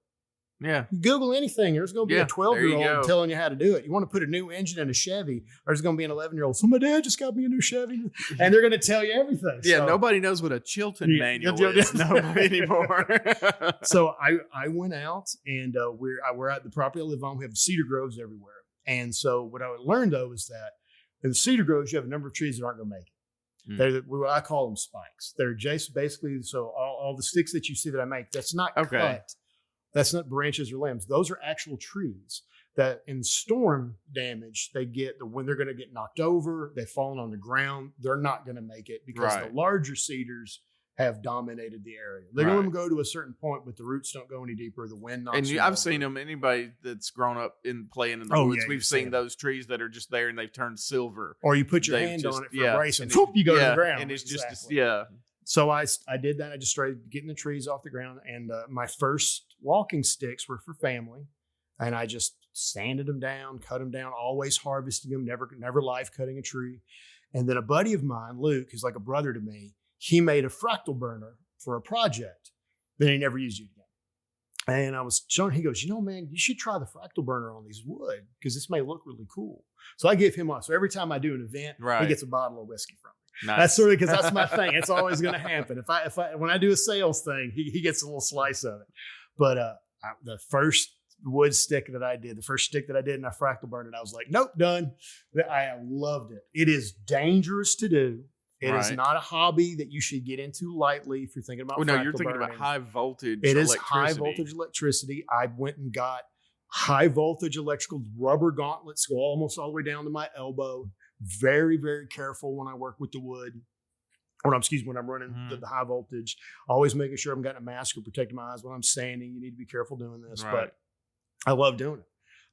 Speaker 1: Yeah.
Speaker 2: Google anything. There's going to be a 12-year-old telling you how to do it. You want to put a new engine in a Chevy, there's going to be an 11-year-old. So my dad just got me a new Chevy. And they're going to tell you everything.
Speaker 1: Yeah, so, nobody knows what a Chilton manual is anymore.
Speaker 2: So I went out, and we're at the property I live on. We have cedar groves everywhere. And so what I learned, though, is that in the cedar groves, you have a number of trees that aren't going to make it. They're what I call them spikes. They're just basically, so all the sticks that you see that I make, that's not cut. That's not branches or limbs. Those are actual trees that in storm damage, when they're going to get knocked over, they've fallen on the ground, they're not going to make it because the larger cedars have dominated the area. They're going to go to a certain point, but the roots don't go any deeper. The wind knocks them
Speaker 1: I've seen them. Anybody that's grown up playing in the woods, we've seen those trees that are just there and they've turned silver.
Speaker 2: Or you put your hand on it for a brace and you go to the ground.
Speaker 1: And it's just,
Speaker 2: So I did that. I just started getting the trees off the ground. And my first walking sticks were for family. And I just sanded them down, cut them down, always harvesting them, never life cutting a tree. And then a buddy of mine, Luke, who's like a brother to me, he made a fractal burner for a project. Then he never used it again. And I was showing, he goes, man, you should try the fractal burner on these wood because this may look really cool. So I give him one. So every time I do an event, he gets a bottle of whiskey from me. Nice. That's sort of because that's my thing. It's always going to happen. When I do a sales thing, he gets a little slice of it. But the first wood stick that I did, the first stick that I did, and I fractal burned it, I was like, nope, done. I loved it. It is dangerous to do. It is not a hobby that you should get into lightly if you're thinking about fractal
Speaker 1: you're thinking
Speaker 2: burning.
Speaker 1: about high voltage
Speaker 2: It
Speaker 1: electricity.
Speaker 2: is high voltage electricity. I went and got high voltage electrical rubber gauntlets go almost all the way down to my elbow. Very, very careful when I work with the wood. When I'm running the high voltage. Always making sure I'm getting a mask or protecting my eyes when I'm sanding. You need to be careful doing this. Right. But I love doing it.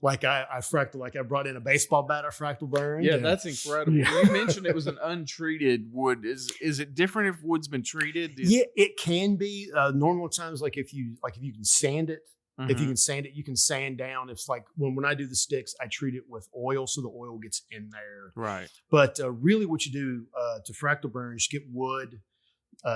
Speaker 2: Like I fractal, like I brought in a baseball bat, I fractal burned.
Speaker 1: Yeah, that's incredible. Yeah. You mentioned it was an untreated wood. Is it different if wood's been treated?
Speaker 2: Yeah, it can be. Normal times, like if you can sand it, if you can sand it, you can sand down. It's like when I do the sticks, I treat it with oil so the oil gets in there.
Speaker 1: Right.
Speaker 2: But really, what you do to fractal burn is get wood.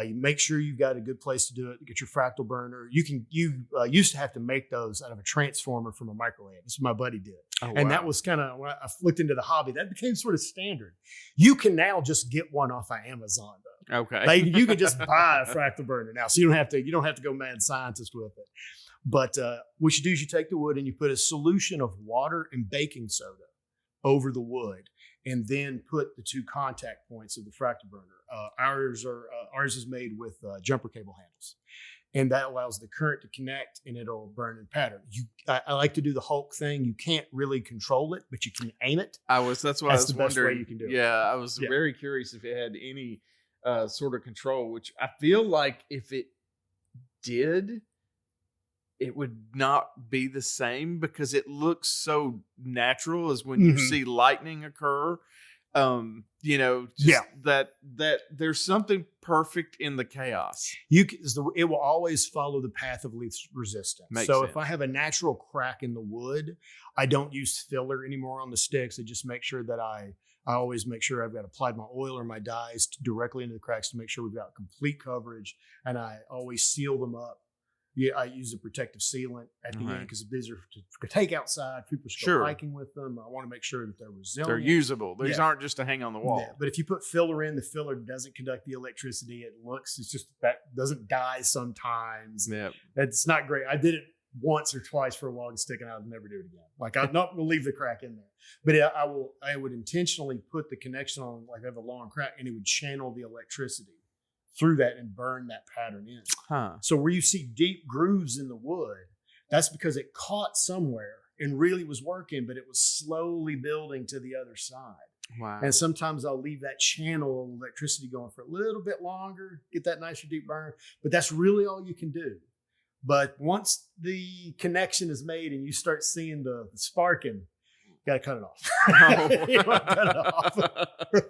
Speaker 2: You make sure you've got a good place to do it. Get your fractal burner. You used to have to make those out of a transformer from a microwave. This is what my buddy did. And that was kind of, when I looked into the hobby, that became sort of standard. You can now just get one off of Amazon though.
Speaker 1: Okay.
Speaker 2: You can just buy a fractal burner now. So you don't have to go mad scientist with it. But what you do is you take the wood and you put a solution of water and baking soda over the wood, and then put the two contact points of the fractal burner. Ours is made with jumper cable handles, and that allows the current to connect, and it'll burn in pattern. I like to do the Hulk thing. You can't really control it, but you can aim it.
Speaker 1: That's what I was
Speaker 2: the
Speaker 1: wondering.
Speaker 2: Best way you can do it.
Speaker 1: Yeah, I was very curious if it had any sort of control. Which I feel like if it did, it would not be the same because it looks so natural as when you see lightning occur. That there's something perfect in the chaos.
Speaker 2: It will always follow the path of least resistance.
Speaker 1: Makes
Speaker 2: so
Speaker 1: sense.
Speaker 2: If I have a natural crack in the wood, I don't use filler anymore on the sticks. I just make sure that I always make sure I've got applied my oil or my dyes directly into the cracks to make sure we've got complete coverage, and I always seal them up. Yeah, I use a protective sealant at the end because these are to take outside. People should go hiking with them. I want to make sure that they're resilient.
Speaker 1: They're usable. These aren't just to hang on the wall.
Speaker 2: Yeah, but if you put filler in, the filler doesn't conduct the electricity. It's just that doesn't die sometimes.
Speaker 1: Yeah,
Speaker 2: it's not great. I did it once or twice for a walking stick, and I'll never do it again. Like I'm not going to leave the crack in there, but I would intentionally put the connection on, like I have a long crack, and it would channel the electricity through that and burn that pattern in. So where you see deep grooves in the wood, that's because it caught somewhere and really was working, but it was slowly building to the other side.
Speaker 1: Wow.
Speaker 2: And sometimes I'll leave that channel of electricity going for a little bit longer, get that nicer deep burn, but that's really all you can do. But once the connection is made and you start seeing the sparking, got to cut it off.
Speaker 1: Oh.
Speaker 2: You gotta cut it off.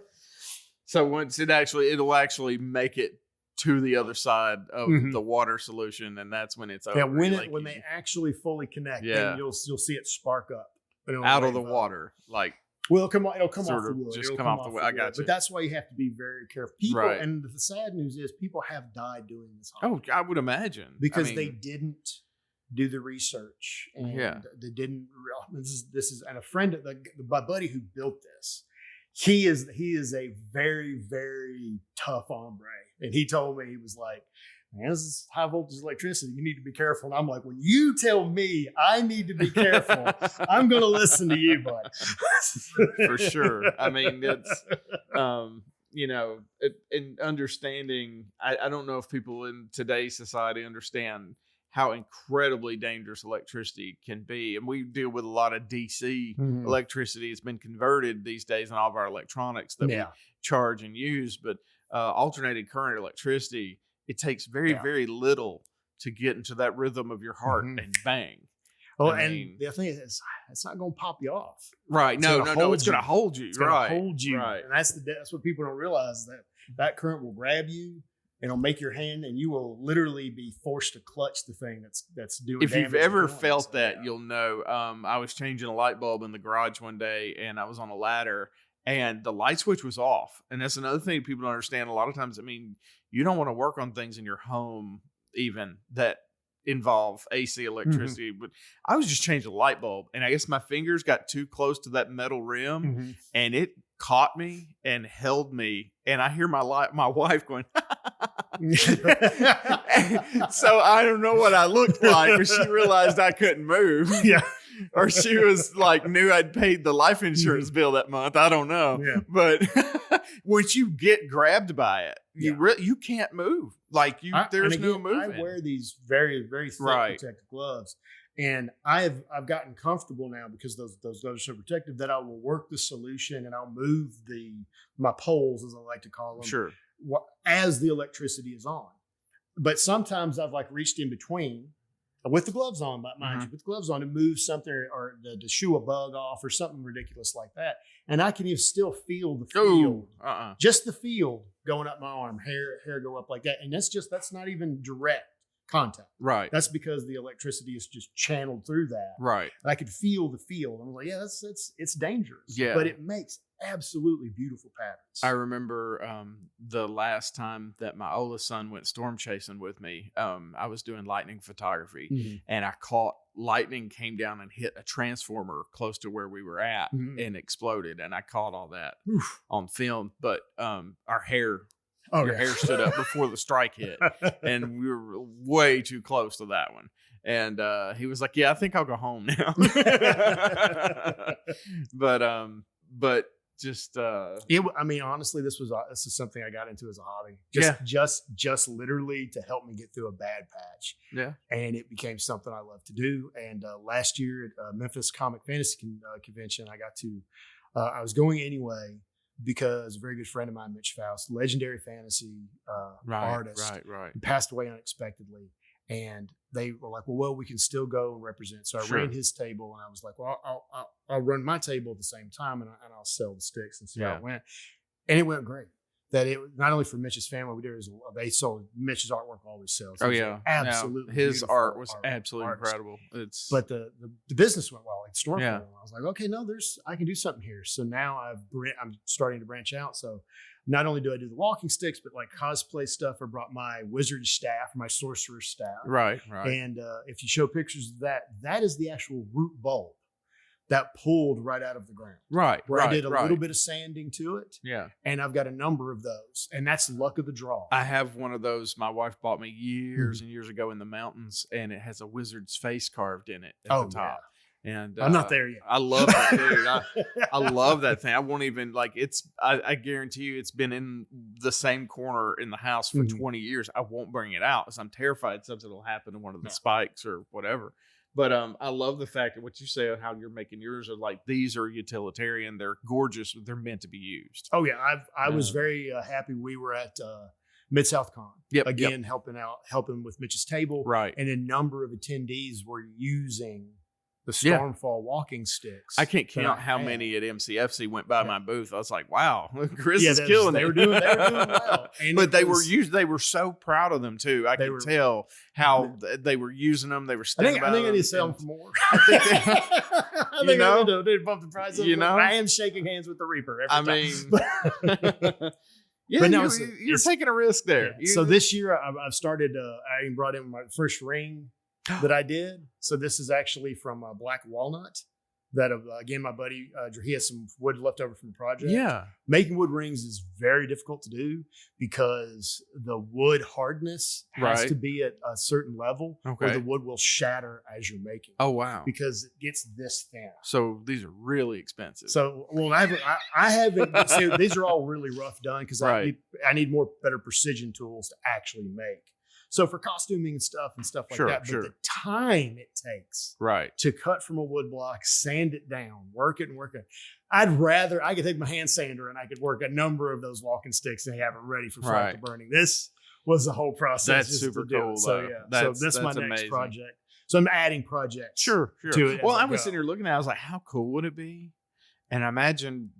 Speaker 1: So once it'll actually make it to the other side of the water solution, and that's when it's over.
Speaker 2: Yeah, when they actually fully connect, then you'll see it spark up
Speaker 1: out of the water, like.
Speaker 2: Well, it'll come off the wood.
Speaker 1: Just come off the wood. I got you.
Speaker 2: But that's why you have to be very careful. People, and the sad news is, people have died doing this.
Speaker 1: Oh, I would imagine
Speaker 2: because they didn't do the research, and they didn't. This is and a friend of my buddy who built this. He is a very, very tough hombre, and he told me, he was like, "Man, this is high voltage electricity. You need to be careful." And I'm like, "When you tell me I need to be careful, I'm going to listen to you, bud."
Speaker 1: For sure. I mean, it's, in understanding, I don't know if people in today's society understand how incredibly dangerous electricity can be. And we deal with a lot of DC electricity. It's been converted these days in all of our electronics that we charge and use. But alternating current electricity, it takes very, very little to get into that rhythm of your heart and bang.
Speaker 2: Well, and the thing is, it's not going to pop you off.
Speaker 1: Right. No. It's going to hold you.
Speaker 2: It's going to hold you.
Speaker 1: Right.
Speaker 2: And that's what people don't realize, that current will grab you. It'll make your hand, and you will literally be forced to clutch the thing that's doing.
Speaker 1: If you've ever felt that, you'll know. I was changing a light bulb in the garage one day, and I was on a ladder, and the light switch was off. And that's another thing people don't understand. A lot of times, I mean, you don't want to work on things in your home even that involve AC electricity. But I was just changing a light bulb, and I guess my fingers got too close to that metal rim, and it caught me and held me. And I hear my wife going, so I don't know what I looked like, but she realized I couldn't move.
Speaker 2: Yeah.
Speaker 1: Or she was like, knew I'd paid the life insurance bill that month. I don't know.
Speaker 2: Yeah.
Speaker 1: But once you get grabbed by it, you can't move. Like there's no movement.
Speaker 2: I wear these very, very thick protective gloves. And I've gotten comfortable now, because those gloves are so protective, that I will work the solution, and I'll move my poles, as I like to call them, as the electricity is on. But sometimes I've reached in between with the gloves on, mind you, with the gloves on, to move something, or to shoo a bug off, or something ridiculous like that. And I can even still feel the feel, just the feel going up my arm, hair go up like that. And that's not even direct contact.
Speaker 1: Right.
Speaker 2: That's because the electricity is just channeled through that.
Speaker 1: Right.
Speaker 2: And I could feel the feel. And I was like, yeah, it's dangerous.
Speaker 1: Yeah.
Speaker 2: But it makes absolutely beautiful patterns.
Speaker 1: I remember the last time that my oldest son went storm chasing with me. I was doing lightning photography, and I caught lightning came down and hit a transformer close to where we were at and exploded. And I caught all that on film. But our hair stood up before the strike hit, and we were way too close to that one. And he was like, "Yeah, I think I'll go home now." But just
Speaker 2: honestly, this is something I got into as a hobby. Just literally to help me get through a bad patch.
Speaker 1: Yeah, and
Speaker 2: it became something I love to do. And last year at Memphis Comic Fantasy Convention, I was going anyway, because a very good friend of mine, Mitch Faust, legendary fantasy artist, passed away unexpectedly. And they were like, well, we can still go and represent. So I ran his table, and I was like, well, I'll run my table at the same time, and I'll sell the sticks and see how it went. And it went great. That it not only for Mitch's family, they sold Mitch's artwork always sells. Absolutely.
Speaker 1: His art was absolutely incredible.
Speaker 2: But the business went well, like Stormfront. Yeah. I was like, okay, no, I can do something here. So now I'm starting to branch out. So not only do I do the walking sticks, but like cosplay stuff. I brought my wizard staff, my sorcerer staff.
Speaker 1: Right.
Speaker 2: And if you show pictures of that is the actual root bulb that pulled right out of the ground. Right. Where I did a little bit of sanding to it.
Speaker 1: Yeah.
Speaker 2: And I've got a number of those. And that's luck of the draw.
Speaker 1: I have one of those. My wife bought me years and years ago in the mountains, and it has a wizard's face carved in it at the top. Yeah. And
Speaker 2: I'm not there yet.
Speaker 1: I love that, dude. I love that thing. I won't even I guarantee you it's been in the same corner in the house for 20 years. I won't bring it out because I'm terrified something will happen to one of the spikes or whatever. But I love the fact that what you say, how you're making yours are like, these are utilitarian. They're gorgeous. They're meant to be used.
Speaker 2: Oh yeah. I was very happy. We were at Mid-South Con. Helping with Mitch's table.
Speaker 1: Right.
Speaker 2: And a number of attendees were using the Stormfall walking sticks.
Speaker 1: I can't count how many at MCFC went by my booth. I was like, wow, Chris is killing it.
Speaker 2: They were doing well. And
Speaker 1: but they were so proud of them too. I could tell how they were using them. They were
Speaker 2: I think I need to sell them for more. I think they bump the price up. I am shaking hands with the Reaper every time.
Speaker 1: Yeah, but you're taking a risk there.
Speaker 2: Yeah. So this year I've started, I brought in my first ring that I did. So this is actually from Black Walnut. That again, my buddy, he has some wood left over from the project.
Speaker 1: Yeah.
Speaker 2: Making wood rings is very difficult to do because the wood hardness has to be at a certain level or the wood will shatter as you're making.
Speaker 1: Oh, wow.
Speaker 2: Because it gets this thin.
Speaker 1: So these are really expensive.
Speaker 2: So, well, I haven't, see, these are all really rough done because I need better precision tools to actually make. So for costuming and stuff like that, but the time it takes to cut from a wood block, sand it down, work it. I could take my hand sander and I could work a number of those walking sticks and have it ready for fractal burning. This was the whole process.
Speaker 1: That's super cool.
Speaker 2: So so this is my next project. So I'm adding projects.
Speaker 1: To it. Well, I was sitting here looking at it. I was like, how cool would it be? And I imagine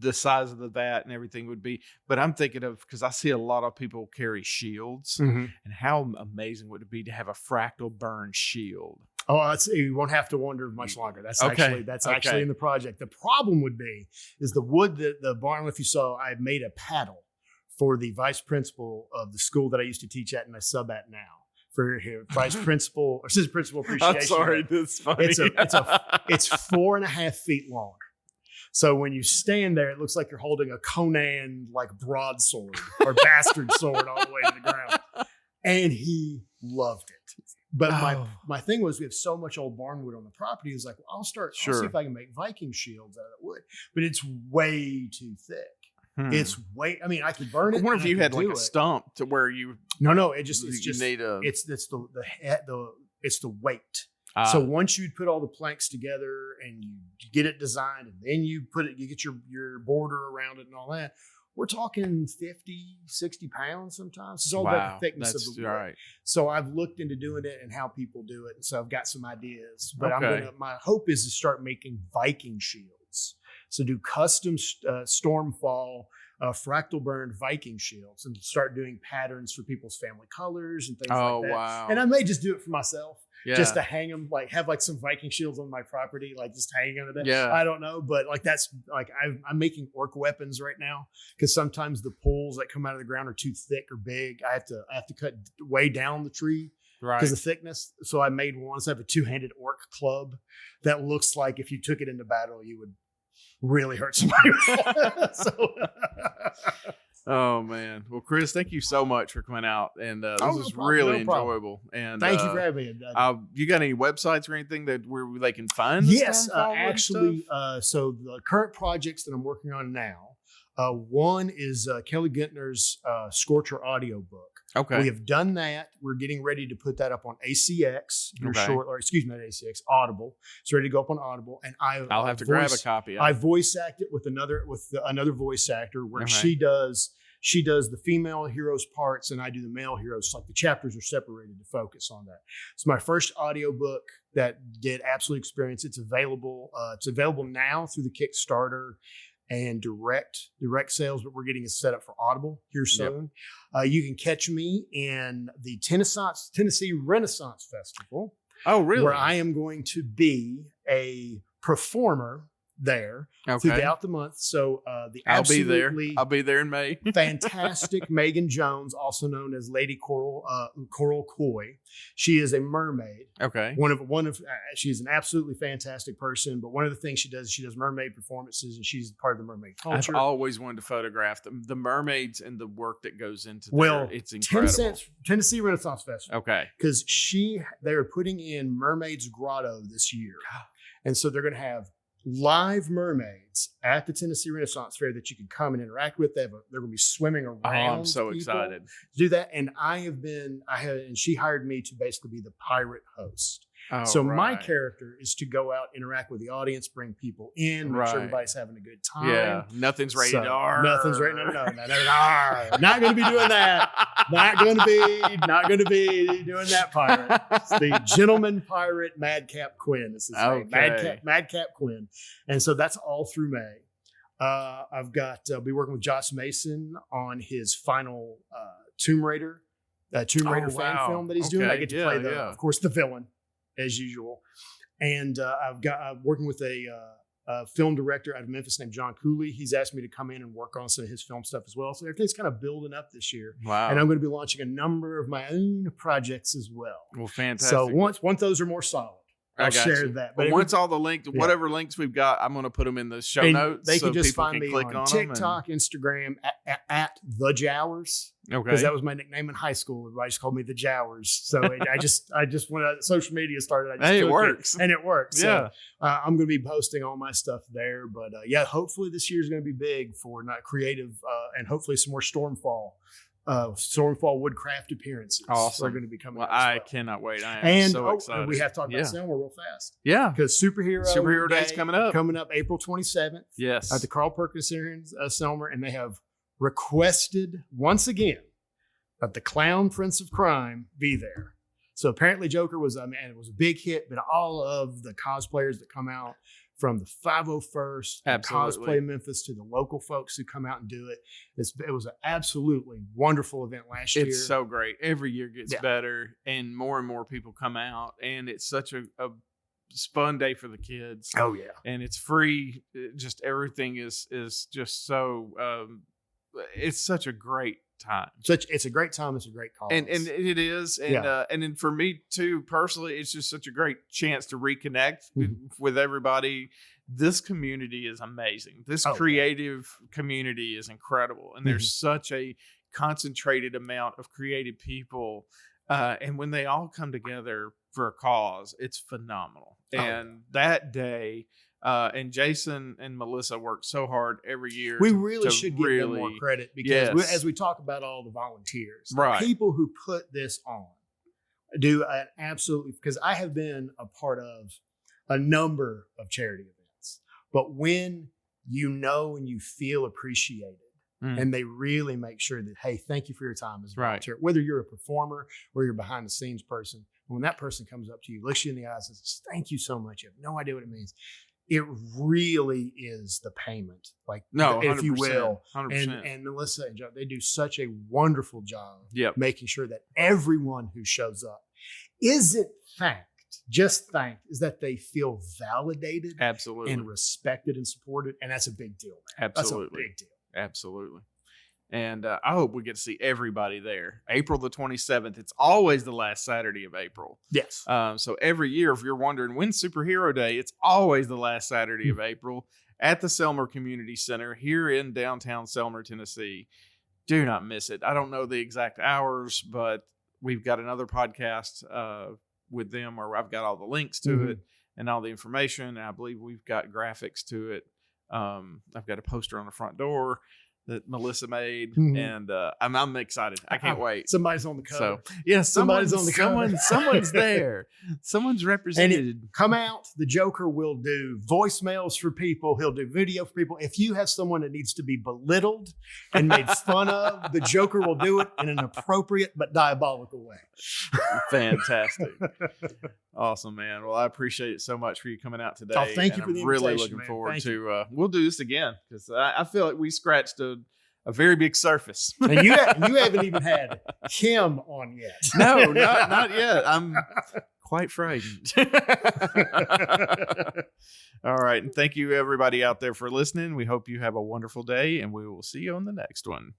Speaker 1: the size of the vat and everything would be, but I'm thinking of, because I see a lot of people carry shields, and how amazing would it be to have a fractal burn shield?
Speaker 2: Oh, you won't have to wonder much longer. That's actually in the project. The problem would be is the wood that the barn, if you saw, I made a paddle for the vice principal of the school that I used to teach at and I sub at now. For here, vice principal or assistant principal appreciation.
Speaker 1: I'm sorry, this is funny.
Speaker 2: It's 4.5 feet long. So when you stand there, it looks like you're holding a Conan like broadsword or bastard sword all the way to the ground. And he loved it. But my thing was, we have so much old barnwood on the property. It's like, well, I'll see if I can make Viking shields out of that wood. But it's way too thick. It's way. I mean, I could burn it.
Speaker 1: I wonder if you had like a stump to where you.
Speaker 2: No. It's the weight. So once you put all the planks together and you get it designed and then you get your border around it and all that, we're talking 50, 60 pounds sometimes. It's all about the thickness of the wood. Right. So I've looked into doing it and how people do it. And so I've got some ideas. But my hope is to start making Viking shields. So do custom Stormfall fractal burned Viking shields and start doing patterns for people's family colors and things like that. Wow. And I may just do it for myself. Yeah. Just to hang them, like have like some Viking shields on my property, like just hanging under that. Yeah. I don't know, but like that's like I'm making orc weapons right now because sometimes the poles that come out of the ground are too thick or big. I have to cut way down the tree because of thickness. So I made one. So I have a 2-handed orc club that looks like if you took it into battle, you would really hurt somebody.
Speaker 1: Oh man! Well, Chris, thank you so much for coming out, and this was really enjoyable. And
Speaker 2: thank you for having me.
Speaker 1: You got any websites or anything where they can find?
Speaker 2: Yes, actually. So the current projects that I'm working on now, one is Kelly Gintner's Scorcher audio book. Okay, we have done that. We're getting ready to put that up on ACX. Not ACX, Audible. It's ready to go up on Audible, and I'll have to grab a copy. I voice act it with another voice actor where she does the female heroes parts and I do the male heroes. Like the chapters are separated to focus on that. It's my first audio book that did absolute experience. It's available. It's available now through the Kickstarter and direct sales, but we're getting it set up for Audible here soon. Yep. You can catch me in the Tennessee Renaissance Festival. Oh, really? Where I am going to be a performer there throughout the month. So I'll be there in May. Fantastic Megan Jones, also known as Lady Coral Coy. She is a mermaid. Okay. She's an absolutely fantastic person. But one of the things she does mermaid performances, and she's part of the mermaid culture. I've always wanted to photograph the mermaids and the work that goes into it's incredible. Tennessee Renaissance Festival. Okay. Because they are putting in Mermaid's Grotto this year, and so they're going to have live mermaids at the Tennessee Renaissance Fair that you can come and interact with. They're going to be swimming around. Oh, I'm so excited to do that. And and she hired me to basically be the pirate host.
Speaker 1: Oh,
Speaker 2: So my
Speaker 1: right.
Speaker 2: character is to go out, interact with the audience, bring people in, make sure
Speaker 1: Right.
Speaker 2: everybody's having a good time.
Speaker 1: Yeah, nothing's rated R.
Speaker 2: Nothing's rated. No. Not going to be doing that. Not going to be doing that pirate. It's the gentleman pirate Madcap Quinn. This is Madcap Quinn, and so that's all through May. I've got be working with Josh Mason on his final Tomb Raider fan film that he's doing. I get to play of course, the villain as usual, and I'm working with a film director out of Memphis named John Cooley. He's asked me to come in and work on some of his film stuff as well. So everything's kind of building up this year.
Speaker 1: Wow!
Speaker 2: And I'm going to be launching a number of my own projects as well.
Speaker 1: Well, fantastic.
Speaker 2: So once those are more solid, I'll share that.
Speaker 1: But once all the links, whatever links we've got, I'm going to put them in the show notes.
Speaker 2: They can just find
Speaker 1: can
Speaker 2: me
Speaker 1: click
Speaker 2: on TikTok, Instagram at the Jowers.
Speaker 1: Okay,
Speaker 2: because that was my nickname in high school. Everybody just called me the Jowers. So I just when social media started,
Speaker 1: it works.
Speaker 2: And it works.
Speaker 1: Yeah,
Speaker 2: so, I'm going to be posting all my stuff there. But hopefully this year is going to be big for not creative and hopefully some more Stormfall Woodcraft appearances.
Speaker 1: Awesome.
Speaker 2: Are going to be coming.
Speaker 1: I cannot wait. I am so excited.
Speaker 2: We have to talk about Selma real fast.
Speaker 1: Yeah,
Speaker 2: because Superhero
Speaker 1: Day's coming up April
Speaker 2: 27th.
Speaker 1: Yes,
Speaker 2: at the Carl Perkins Center in Selma, and they have requested once again that the Clown Prince of Crime be there. So apparently Joker was it was a big hit, but all of the cosplayers that come out from the 501st, Cosplay Memphis, to the local folks who come out and do it. It was an absolutely wonderful event last year.
Speaker 1: It's so great. Every year gets better, and more people come out, and it's such a fun day for the kids.
Speaker 2: Oh yeah,
Speaker 1: and it's free. Just everything is just so. It's such a great time.
Speaker 2: It's a great time. It's a great cause,
Speaker 1: and it is. And then for me too personally, it's just such a great chance to reconnect with everybody. This community is amazing. This creative community is incredible, and there's such a concentrated amount of creative people. And when they all come together for a cause, it's phenomenal. And that day. And Jason and Melissa work so hard every year.
Speaker 2: We really should give them more credit because as we talk about all the volunteers, the people who put this on do an absolutely, because I have been a part of a number of charity events, but when you know and you feel appreciated and they really make sure that, hey, thank you for your time as a volunteer, whether you're a performer or you're a behind the scenes person, when that person comes up to you, looks you in the eyes and says, thank you so much. You have no idea what it means. It really is the payment, if you will. 100%. And Melissa and Joe, they do such a wonderful job making sure that everyone who shows up isn't just thanked, is that they feel validated and respected and supported. And that's a big deal, man.
Speaker 1: Absolutely.
Speaker 2: That's a big deal.
Speaker 1: Absolutely. And I hope we get to see everybody there. April the 27th. It's always the last Saturday of April.
Speaker 2: Yes.
Speaker 1: So every year, if you're wondering when's Superhero Day, it's always the last Saturday of April at the Selmer Community Center here in downtown Selmer, Tennessee. Do not miss it. I don't know the exact hours, but we've got another podcast with them where I've got all the links to it and all the information. And I believe we've got graphics to it. I've got a poster on the front door that Melissa made, and I'm excited. I can't wait.
Speaker 2: Somebody's on the cover.
Speaker 1: So somebody's on the cover. Someone's there. Someone's represented.
Speaker 2: Come out. The Joker will do voicemails for people. He'll do video for people. If you have someone that needs to be belittled and made fun of, the Joker will do it in an appropriate but diabolical way.
Speaker 1: Fantastic. Awesome, man. Well, I appreciate it so much for you coming out today.
Speaker 2: Oh, thank you for the invitation.
Speaker 1: I'm really looking forward to. We'll do this again because I feel like we scratched a very big surface.
Speaker 2: And you haven't even had him on yet.
Speaker 1: No, not yet. I'm quite frightened. All right, and thank you everybody out there for listening. We hope you have a wonderful day, and we will see you on the next one.